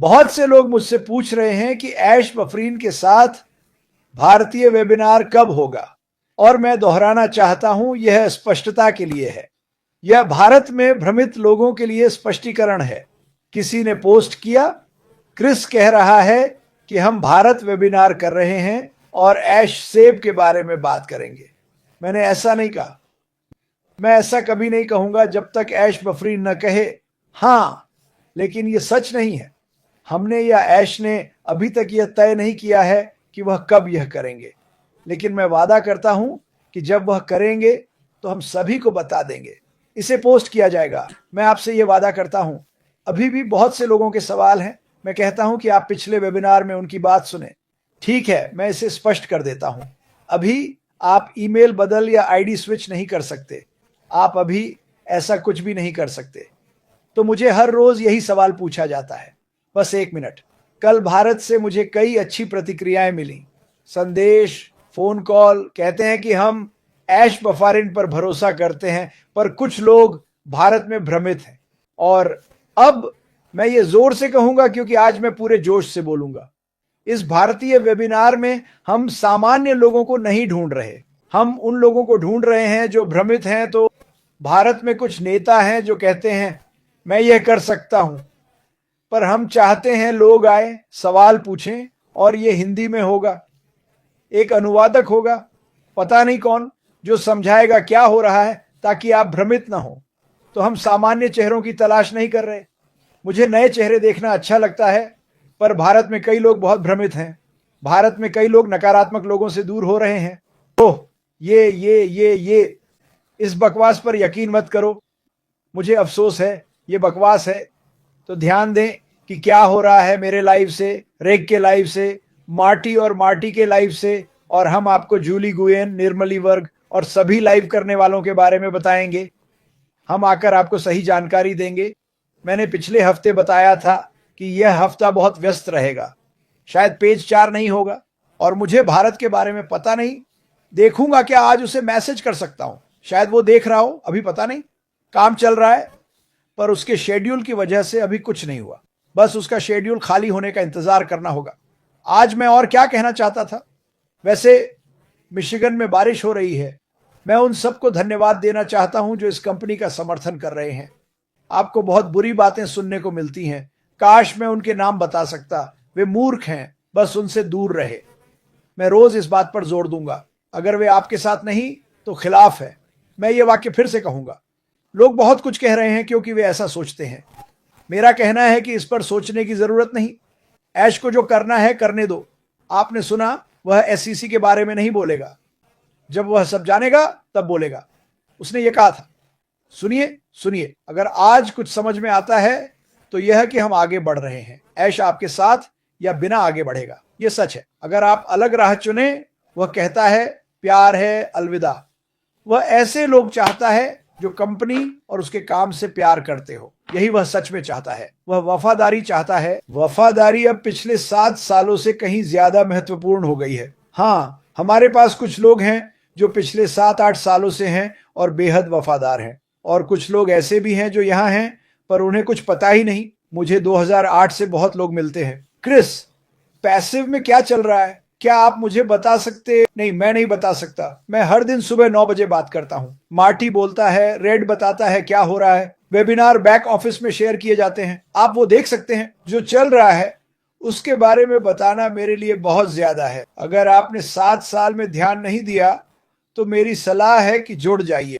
बहुत से लोग मुझसे पूछ रहे हैं कि ऐश बफरीन के साथ भारतीय वेबिनार कब होगा, और मैं दोहराना चाहता हूं, यह स्पष्टता के लिए है। यह भारत में भ्रमित लोगों के लिए स्पष्टीकरण है। किसी ने पोस्ट किया, क्रिस कह रहा है कि हम भारत वेबिनार कर रहे हैं और ऐश सेब के बारे में बात करेंगे। मैंने ऐसा नहीं कहा। मैं ऐसा कभी नहीं कहूंगा जब तक ऐश बफरीन न कहे हाँ, लेकिन यह सच नहीं है। हमने या ऐश ने अभी तक यह तय नहीं किया है कि वह कब यह करेंगे, लेकिन मैं वादा करता हूं कि जब वह करेंगे तो हम सभी को बता देंगे। इसे पोस्ट किया जाएगा, मैं आपसे यह वादा करता हूं। अभी भी बहुत से लोगों के सवाल हैं। मैं कहता हूं कि आप पिछले वेबिनार में उनकी बात सुने। ठीक है, मैं इसे स्पष्ट कर देता हूं। अभी आप ईमेल बदल या आईडी स्विच नहीं कर सकते। आप अभी ऐसा कुछ भी नहीं कर सकते। तो मुझे हर रोज यही सवाल पूछा जाता है। बस एक मिनट। कल भारत से मुझे कई अच्छी प्रतिक्रियाएं मिली, संदेश, फोन कॉल। कहते हैं कि हम ऐश बफारिन पर भरोसा करते हैं, पर कुछ लोग भारत में भ्रमित हैं। और अब मैं ये जोर से कहूंगा क्योंकि आज मैं पूरे जोश से बोलूंगा। इस भारतीय वेबिनार में हम सामान्य लोगों को नहीं ढूंढ रहे। हम उन लोगों को ढूंढ रहे हैं जो भ्रमित हैं। तो भारत में कुछ नेता हैं जो कहते हैं मैं यह कर सकता हूं, पर हम चाहते हैं लोग आए, सवाल पूछें, और ये हिंदी में होगा। एक अनुवादक होगा, पता नहीं कौन, जो समझाएगा क्या हो रहा है ताकि आप भ्रमित ना हो। तो हम सामान्य चेहरों की तलाश नहीं कर रहे। मुझे नए चेहरे देखना अच्छा लगता है, पर भारत में कई लोग बहुत भ्रमित हैं। भारत में कई लोग नकारात्मक लोगों से दूर हो रहे हैं। ओह, ये इस बकवास पर यकीन मत करो। मुझे अफसोस है, ये बकवास है। तो ध्यान दें कि क्या हो रहा है मेरे लाइव से, रेग के लाइव से, मार्टी और मार्टी के लाइव से, और हम आपको जूली गुयेन, निर्मली वर्ग और सभी लाइव करने वालों के बारे में बताएंगे। हम आकर आपको सही जानकारी देंगे। मैंने पिछले हफ्ते बताया था कि यह हफ्ता बहुत व्यस्त रहेगा। शायद पेज 4 नहीं होगा, और मुझे भारत के बारे में पता नहीं। देखूंगा क्या आज उसे मैसेज कर सकता हूं। शायद वो देख रहा हो, अभी पता नहीं। काम चल रहा है, पर उसके शेड्यूल की वजह से अभी कुछ नहीं हुआ। बस उसका शेड्यूल खाली होने का इंतजार करना होगा। आज मैं और क्या कहना चाहता था। वैसे मिशिगन में बारिश हो रही है। मैं उन सबको धन्यवाद देना चाहता हूं जो इस कंपनी का समर्थन कर रहे हैं। आपको बहुत बुरी बातें सुनने को मिलती हैं। काश मैं उनके नाम बता सकता। वे मूर्ख हैं, बस उनसे दूर रहे। मैं रोज इस बात पर जोर दूंगा। अगर वे आपके साथ नहीं तो खिलाफ है। मैं ये वाक्य फिर से कहूंगा। लोग बहुत कुछ कह रहे हैं क्योंकि वे ऐसा सोचते हैं। मेरा कहना है कि इस पर सोचने की जरूरत नहीं। ऐश को जो करना है करने दो। आपने सुना, वह एसईसी के बारे में नहीं बोलेगा। जब वह सब जानेगा तब बोलेगा। उसने ये कहा था। सुनिए सुनिए, अगर आज कुछ समझ में आता है तो यह कि हम आगे बढ़ रहे हैं। ऐश आपके साथ या बिना आगे बढ़ेगा, यह सच है। अगर आप अलग राह चुने, वह कहता है प्यार है, अलविदा। वह ऐसे लोग चाहता है जो कंपनी और उसके काम से प्यार करते हो। यही वह सच में चाहता है। वह वफादारी चाहता है। वफादारी अब पिछले 7 सालों से कहीं ज्यादा महत्वपूर्ण हो गई है। हाँ, हमारे पास कुछ लोग हैं जो पिछले 7-8 सालों से हैं और बेहद वफादार हैं, और कुछ लोग ऐसे भी हैं जो यहाँ हैं पर उन्हें कुछ पता ही नहीं। मुझे 2008 से बहुत लोग मिलते हैं। क्रिस, पैसिव में क्या चल रहा है? क्या आप मुझे बता सकते? नहीं, मैं नहीं बता सकता। मैं हर दिन सुबह 9 बजे बात करता हूँ। मार्टी बोलता है, रेड बताता है क्या हो रहा है। वेबिनार बैक ऑफिस में शेयर किए जाते हैं, आप वो देख सकते हैं। जो चल रहा है उसके बारे में बताना मेरे लिए बहुत ज्यादा है। अगर आपने 7 साल में ध्यान नहीं दिया तो मेरी सलाह है कि जुड़ जाइए,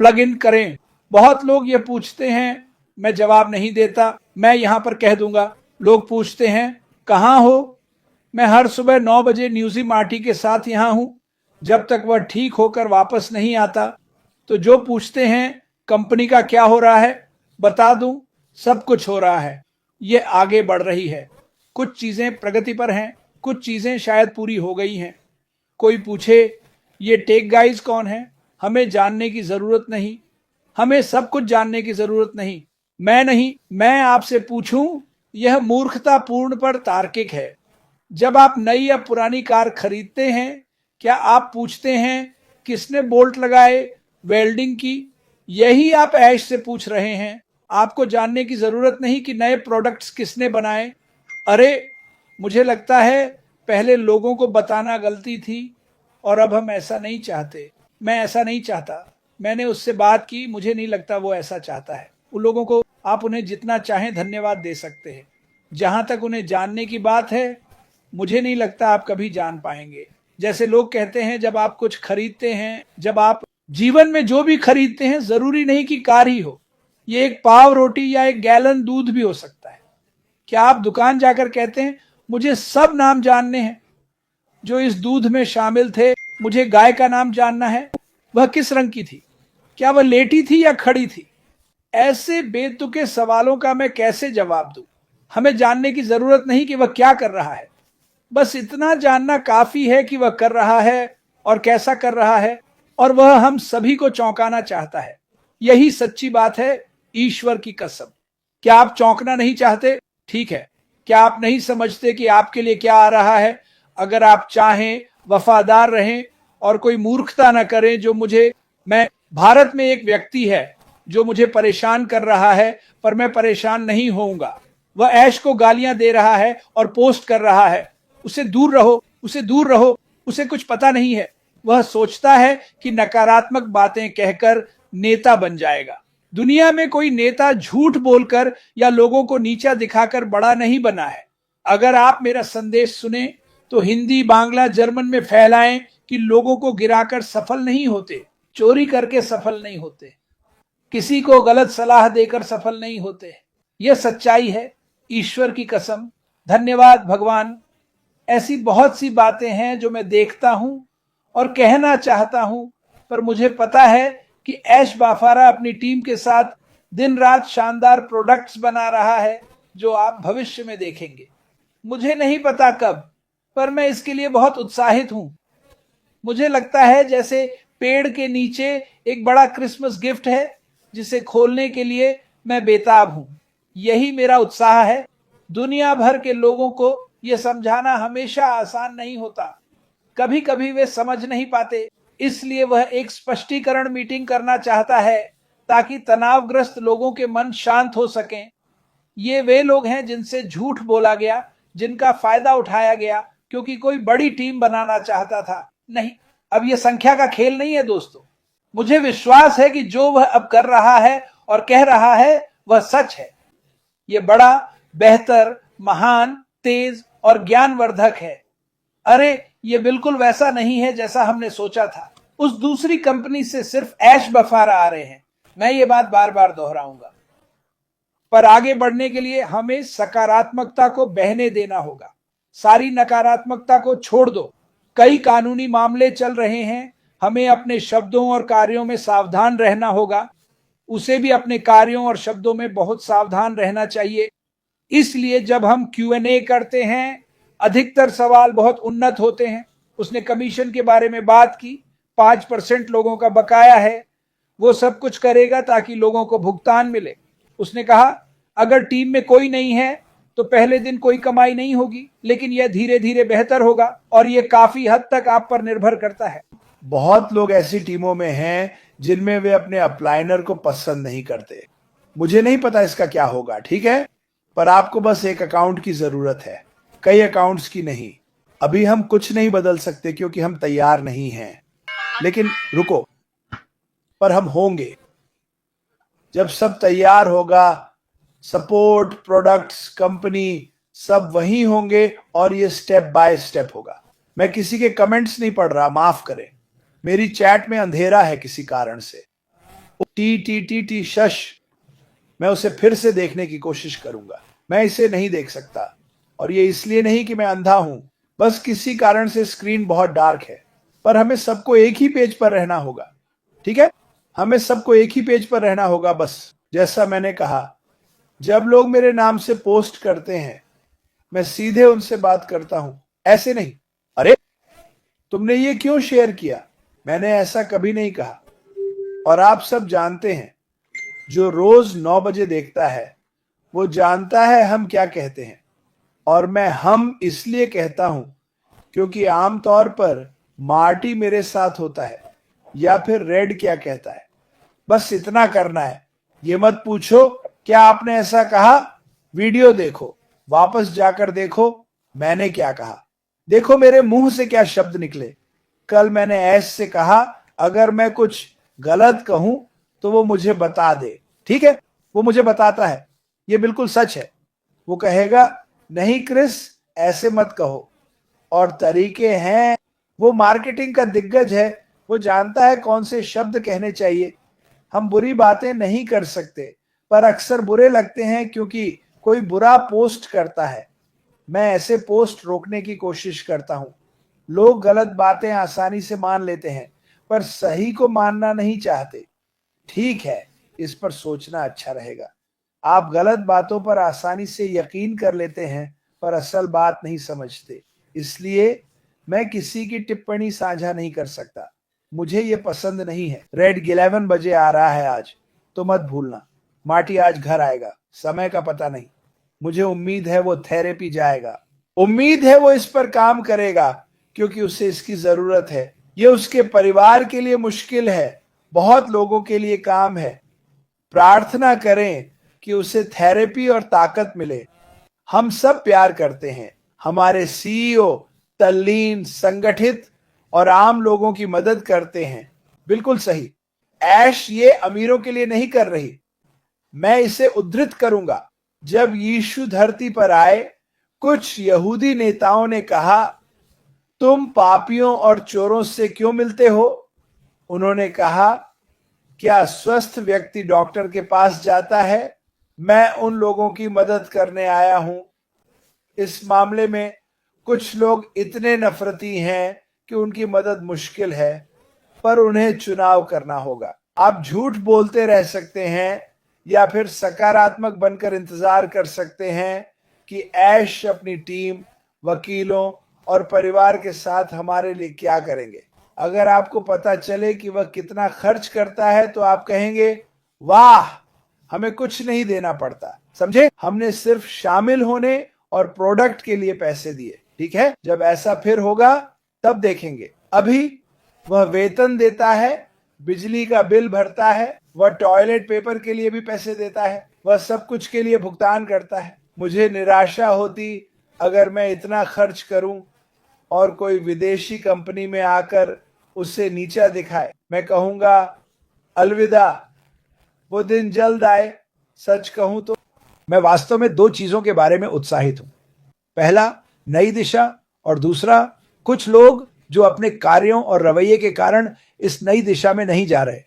प्लग इन करें। बहुत लोग ये पूछते हैं, मैं जवाब नहीं देता। मैं यहां पर कह दूंगा। लोग पूछते हैं कहां हो। मैं हर सुबह 9 बजे न्यूजी मार्टी के साथ यहां हूं, जब तक वह ठीक होकर वापस नहीं आता। तो जो पूछते हैं कंपनी का क्या हो रहा है, बता दूं, सब कुछ हो रहा है। ये आगे बढ़ रही है। कुछ चीजें प्रगति पर हैं, कुछ चीजें शायद पूरी हो गई हैं। कोई पूछे ये टेक गाइज कौन है, हमें जानने की जरूरत नहीं। हमें सब कुछ जानने की जरूरत नहीं। मैं आपसे पूछूं, यह मूर्खतापूर्ण पर तार्किक है। जब आप नई या पुरानी कार खरीदते हैं, क्या आप पूछते हैं किसने बोल्ट लगाए, वेल्डिंग की? यही आप ऐश से पूछ रहे हैं। आपको जानने की जरूरत नहीं कि नए प्रोडक्ट्स किसने बनाए। अरे मुझे लगता है पहले लोगों को बताना गलती थी और अब हम ऐसा नहीं चाहते। मैं ऐसा नहीं चाहता। मैंने उससे बात की, मुझे नहीं लगता वो ऐसा चाहता है। उन लोगों को आप उन्हें जितना चाहें धन्यवाद दे सकते हैं। जहां तक उन्हें जानने की बात है, मुझे नहीं लगता आप कभी जान पाएंगे। जैसे लोग कहते हैं जब आप कुछ खरीदते हैं, जब आप जीवन में जो भी खरीदते हैं, जरूरी नहीं कि कार ही हो, ये एक पाव रोटी या एक गैलन दूध भी हो सकता है। क्या आप दुकान जाकर कहते हैं मुझे सब नाम जानने हैं जो इस दूध में शामिल थे, मुझे गाय का नाम जानना है, वह किस रंग की थी, क्या वह लेटी थी या खड़ी थी? ऐसे बेतुके सवालों का मैं कैसे जवाब दूं? हमें जानने की जरूरत नहीं कि वह क्या कर रहा है, बस इतना जानना काफी है कि वह कर रहा है और कैसा कर रहा है, और वह हम सभी को चौंकाना चाहता है। यही सच्ची बात है, ईश्वर की कसम। क्या आप चौंकना नहीं चाहते? ठीक है। क्या आप नहीं समझते कि आपके लिए क्या आ रहा है? अगर आप चाहें, वफादार रहें और कोई मूर्खता ना करें। मैं भारत में एक व्यक्ति है जो मुझे परेशान कर रहा है, पर मैं परेशान नहीं होऊंगा। वह ऐश को गालियां दे रहा है और पोस्ट कर रहा है, उसे दूर रहो, उसे दूर रहो। उसे कुछ पता नहीं है। वह सोचता है कि नकारात्मक बातें कहकर नेता बन जाएगा। दुनिया में कोई नेता झूठ बोलकर या लोगों को नीचा दिखाकर बड़ा नहीं बना है। अगर आप मेरा संदेश सुने तो हिंदी, बांग्ला, जर्मन में फैलाएं कि लोगों को गिराकर सफल नहीं होते, चोरी करके सफल नहीं होते, किसी को गलत सलाह देकर सफल नहीं होते। यह सच्चाई है, ईश्वर की कसम। धन्यवाद भगवान। ऐसी बहुत सी बातें हैं जो मैं देखता हूं और कहना चाहता हूं, पर मुझे पता है कि ऐश बाफारा अपनी टीम के साथ दिन रात शानदार प्रोडक्ट्स बना रहा है जो आप भविष्य में देखेंगे। मुझे नहीं पता कब, पर मैं इसके लिए बहुत उत्साहित हूं। मुझे लगता है जैसे पेड़ के नीचे एक बड़ा क्रिसमस गिफ्ट है जिसे खोलने के लिए मैं बेताब हूं। यही मेरा उत्साह है। दुनिया भर के लोगों को यह समझाना हमेशा आसान नहीं होता। कभी कभी वे समझ नहीं पाते, इसलिए वह एक स्पष्टीकरण मीटिंग करना चाहता है ताकि तनावग्रस्त लोगों के मन शांत हो सकें। ये वे लोग हैं जिनसे झूठ बोला गया, जिनका फायदा उठाया गया क्योंकि कोई बड़ी टीम बनाना चाहता था। नहीं, अब यह संख्या का खेल नहीं है दोस्तों। मुझे विश्वास है कि जो वह अब कर रहा है और कह रहा है वह सच है। यह बड़ा, बेहतर, महान, तेज और ज्ञानवर्धक है। अरे ये बिल्कुल वैसा नहीं है जैसा हमने सोचा था। उस दूसरी कंपनी से सिर्फ ऐश बफारा आ रहे हैं। मैं ये बात बार बार दोहराऊंगा। पर आगे बढ़ने के लिए हमें सकारात्मकता को बहने देना होगा। सारी नकारात्मकता को छोड़ दो। कई कानूनी मामले चल रहे हैं। हमें अपने शब्दों और कार्यों में सावधान रहना होगा। उसे भी अपने कार्यों और शब्दों में बहुत सावधान रहना चाहिए। इसलिए जब हम Q&A करते हैं, अधिकतर सवाल बहुत उन्नत होते हैं। उसने कमीशन के बारे में बात की। 5% लोगों का बकाया है। वो सब कुछ करेगा ताकि लोगों को भुगतान मिले। उसने कहा अगर टीम में कोई नहीं है तो पहले दिन कोई कमाई नहीं होगी, लेकिन यह धीरे धीरे बेहतर होगा और यह काफी हद तक आप पर निर्भर करता है। बहुत लोग ऐसी टीमों में हैं जिनमें वे अपने अपलाइनर को पसंद नहीं करते। मुझे नहीं पता इसका क्या होगा, ठीक है, पर आपको बस एक अकाउंट की जरूरत है, कई अकाउंट्स की नहीं। अभी हम कुछ नहीं बदल सकते क्योंकि हम तैयार नहीं हैं, लेकिन रुको, पर हम होंगे। जब सब तैयार होगा, सपोर्ट, प्रोडक्ट्स, कंपनी सब वही होंगे और ये स्टेप बाय स्टेप होगा। मैं किसी के कमेंट्स नहीं पढ़ रहा, माफ करें। मेरी चैट में अंधेरा है किसी कारण से। टी टी टी टी शश, मैं उसे फिर से देखने की कोशिश करूंगा। मैं इसे नहीं देख सकता, और ये इसलिए नहीं कि मैं अंधा हूं, बस किसी कारण से स्क्रीन बहुत डार्क है। पर हमें सबको एक ही पेज पर रहना होगा, ठीक है? हमें सबको एक ही पेज पर रहना होगा बस। जैसा मैंने कहा, जब लोग मेरे नाम से पोस्ट करते हैं, मैं सीधे उनसे बात करता हूं, ऐसे नहीं अरे तुमने ये क्यों शेयर किया। मैंने ऐसा कभी नहीं कहा। और आप सब जानते हैं, जो रोज 9 बजे देखता है वो जानता है हम क्या कहते हैं। और मैं हम इसलिए कहता हूं क्योंकि आमतौर पर मार्टी मेरे साथ होता है, या फिर रेड क्या कहता है। बस इतना करना है। ये मत पूछो क्या आपने ऐसा कहा, वीडियो देखो, वापस जाकर देखो मैंने क्या कहा, देखो मेरे मुंह से क्या शब्द निकले। कल मैंने ऐश से कहा अगर मैं कुछ गलत कहूं तो वो मुझे बता दे। ठीक है, वो मुझे बताता है, ये बिल्कुल सच है। वो कहेगा नहीं क्रिस ऐसे मत कहो, और तरीके हैं। वो मार्केटिंग का दिग्गज है, वो जानता है कौन से शब्द कहने चाहिए। हम बुरी बातें नहीं कर सकते, पर अक्सर बुरे लगते हैं क्योंकि कोई बुरा पोस्ट करता है। मैं ऐसे पोस्ट रोकने की कोशिश करता हूं। लोग गलत बातें आसानी से मान लेते हैं, पर सही को मानना नहीं चाहते। ठीक है, इस पर सोचना अच्छा रहेगा। आप गलत बातों पर आसानी से यकीन कर लेते हैं, पर असल बात नहीं समझते। इसलिए मैं किसी की टिप्पणी साझा नहीं कर सकता। मुझे ये पसंद नहीं है। रेड 11 बजे आ रहा है आज, तो मत भूलना। मार्टी आज घर आएगा, समय का पता नहीं। मुझे उम्मीद है वो थेरेपी जाएगा। उम्मीद है वो इस पर काम करेगा क्योंकि उसे इसकी जरूरत है। ये उसके परिवार के लिए मुश्किल है, बहुत लोगों के लिए काम है। प्रार्थना करें कि उसे थेरेपी और ताकत मिले। हम सब प्यार करते हैं। हमारे सीईओ तल्लीन, संगठित और आम लोगों की मदद करते हैं। बिल्कुल सही। ऐश ये अमीरों के लिए नहीं कर रही। मैं इसे उद्धृत करूंगा। जब यीशु धरती पर आए, कुछ यहूदी नेताओं ने कहा तुम पापियों और चोरों से क्यों मिलते हो? उन्होंने कहा क्या स्वस्थ व्यक्ति डॉक्टर के पास जाता है? मैं उन लोगों की मदद करने आया हूं। इस मामले में कुछ लोग इतने नफरती हैं कि उनकी मदद मुश्किल है, पर उन्हें चुनाव करना होगा। आप झूठ बोलते रह सकते हैं या फिर सकारात्मक बनकर इंतजार कर सकते हैं कि ऐश अपनी टीम, वकीलों और परिवार के साथ हमारे लिए क्या करेंगे। अगर आपको पता चले कि वह कितना खर्च करता है तो आप कहेंगे वाह, हमें कुछ नहीं देना पड़ता। समझे? हमने सिर्फ शामिल होने और प्रोडक्ट के लिए पैसे दिए। ठीक है, जब ऐसा फिर होगा तब देखेंगे। अभी वह वेतन देता है, बिजली का बिल भरता है, वह टॉयलेट पेपर के लिए भी पैसे देता है, वह सब कुछ के लिए भुगतान करता है। मुझे निराशा होती अगर मैं इतना खर्च करूं और कोई विदेशी कंपनी में आकर उससे नीचा दिखाए। मैं कहूंगा अलविदा, वो दिन जल्द आए। सच कहूं तो मैं वास्तव में दो चीजों के बारे में उत्साहित हूं। पहला, नई दिशा, और दूसरा, कुछ लोग जो अपने कार्यों और रवैये के कारण इस नई दिशा में नहीं जा रहे।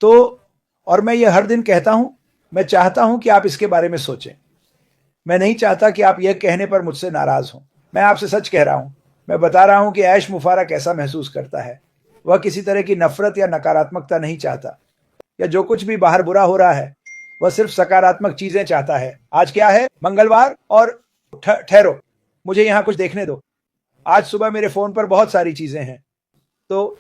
तो और मैं ये हर दिन कहता हूं, मैं चाहता हूं कि आप इसके बारे में सोचें। मैं नहीं चाहता कि आप यह कहने पर मुझसे नाराज हों। मैं आपसे सच कह रहा हूं। मैं बता रहा हूं कि ऐश मुफारा कैसा महसूस करता है। वह किसी तरह की नफरत या नकारात्मकता नहीं चाहता, या जो कुछ भी बाहर बुरा हो रहा है वह सिर्फ सकारात्मक चीजें चाहता है। आज क्या है? मंगलवार, और ठहरो, मुझे यहां कुछ देखने दो। आज सुबह मेरे फोन पर बहुत सारी चीजें हैं। तो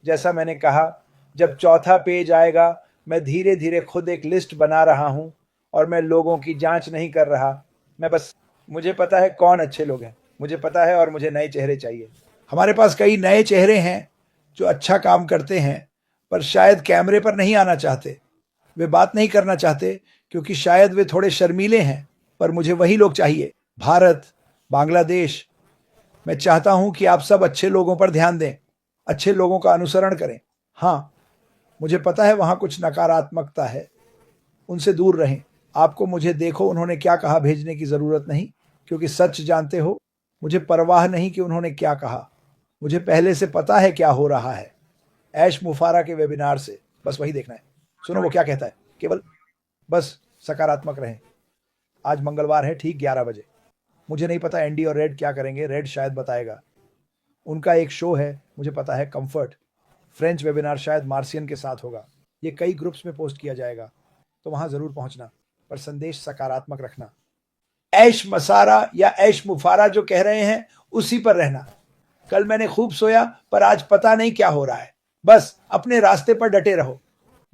जैसा मैंने कहा, जब चौथा पेज आएगा मैं धीरे धीरे खुद एक लिस्ट बना रहा हूं, और मैं लोगों की जांच नहीं कर रहा। मैं बस, मुझे पता है कौन अच्छे लोग हैं, मुझे पता है, और मुझे नए चेहरे चाहिए। हमारे पास कई नए चेहरे हैं जो अच्छा काम करते हैं, पर शायद कैमरे पर नहीं आना चाहते। वे बात नहीं करना चाहते क्योंकि शायद वे थोड़े शर्मीले हैं, पर मुझे वही लोग चाहिए। भारत, बांग्लादेश, मैं चाहता हूं कि आप सब अच्छे लोगों पर ध्यान दें, अच्छे लोगों का अनुसरण करें। हाँ, मुझे पता है वहां कुछ नकारात्मकता है, उनसे दूर रहें। आपको मुझे देखो उन्होंने क्या कहा भेजने की जरूरत नहीं, क्योंकि सच जानते हो, मुझे परवाह नहीं कि उन्होंने क्या कहा। मुझे पहले से पता है क्या हो रहा है। ऐश मुफारा के वेबिनार से बस वही देखना है। सुनो वो क्या कहता है, केवल बस सकारात्मक रहें। आज मंगलवार है, ठीक 11 बजे। मुझे नहीं पता एंडी और रेड क्या करेंगे, रेड शायद बताएगा। उनका एक शो है, मुझे पता है, कंफर्ट। फ्रेंच वेबिनार शायद मार्सियन के साथ होगा। ये कई ग्रुप्स में पोस्ट किया जाएगा, तो वहां जरूर पहुंचना, पर संदेश सकारात्मक रखना। ऐश मसारा या ऐश मुफारा जो कह रहे हैं उसी पर रहना। कल मैंने खूब सोया, पर आज पता नहीं क्या हो रहा है। बस अपने रास्ते पर डटे रहो।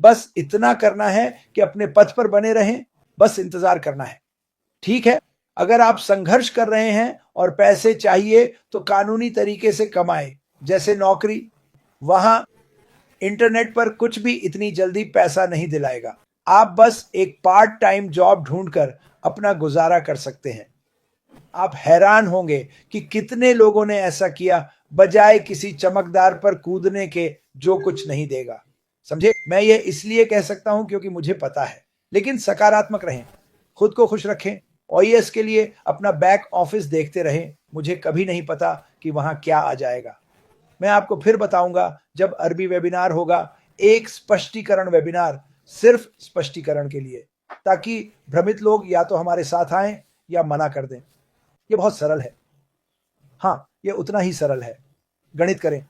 बस इतना करना है कि अपने पथ पर बने रहें, बस इंतजार करना है। ठीक है, अगर आप संघर्ष कर रहे हैं और पैसे चाहिए तो कानूनी तरीके से कमाएं, जैसे नौकरी। वहां इंटरनेट पर कुछ भी इतनी जल्दी पैसा नहीं दिलाएगा। आप बस एक पार्ट टाइम जॉब ढूंढकर अपना गुजारा कर सकते हैं। आप हैरान होंगे कि कितने लोगों ने ऐसा किया बजाय किसी चमकदार पर कूदने के जो कुछ नहीं देगा। समझे? मैं ये इसलिए कह सकता हूं क्योंकि मुझे पता है। लेकिन सकारात्मक रहें, खुद को खुश रखें। ओईएस के लिए अपना बैक ऑफिस देखते रहें। मुझे कभी नहीं पता कि वहां क्या आ जाएगा। मैं आपको फिर बताऊंगा जब अरबी वेबिनार होगा, एक स्पष्टीकरण वेबिनार, सिर्फ स्पष्टीकरण के लिए, ताकि भ्रमित लोग या तो हमारे साथ आएं या मना कर दें। ये बहुत सरल है। हाँ, ये उतना ही सरल है। गणित करें,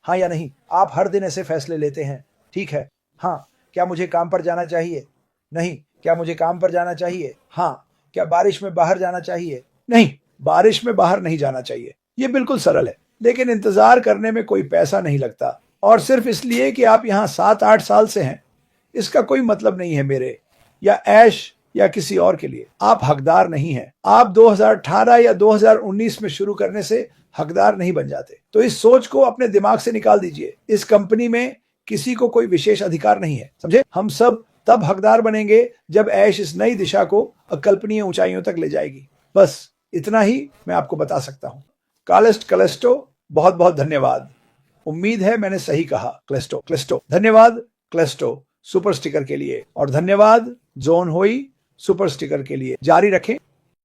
हाँ या नहीं। आप हर दिन ऐसे फैसले लेते हैं, ठीक है। हाँ, क्या मुझे काम पर जाना चाहिए? नहीं। क्या मुझे काम पर जाना चाहिए? हाँ। क्या बारिश में बाहर जाना चाहिए? नहीं, बारिश में बाहर नहीं जाना चाहिए। ये बिल्कुल सरल है। लेकिन इंतजार करने में कोई पैसा नहीं लगता, और सिर्फ इसलिए कि आप यहां 7-8 साल से हैं, इसका कोई मतलब नहीं है मेरे या ऐश या किसी और के लिए। आप हकदार नहीं हैं। आप 2018 या 2019 में शुरू करने से हकदार नहीं बन जाते। तो इस सोच को अपने दिमाग से निकाल दीजिए। इस कंपनी में किसी को कोई विशेष अधिकार नहीं है, समझे? हम सब तब हकदार बनेंगे जब ऐश इस नई दिशा को अकल्पनीय ऊंचाइयों तक ले जाएगी। बस इतना ही मैं आपको बता सकता हूं। कालेस्ट क्लेस्टो, बहुत बहुत धन्यवाद। उम्मीद है मैंने सही कहा। क्लेस्टो। धन्यवाद क्लेस्टो सुपर स्टिकर के लिए, और धन्यवाद जोन होई सुपर स्टिकर के लिए। जारी रखें।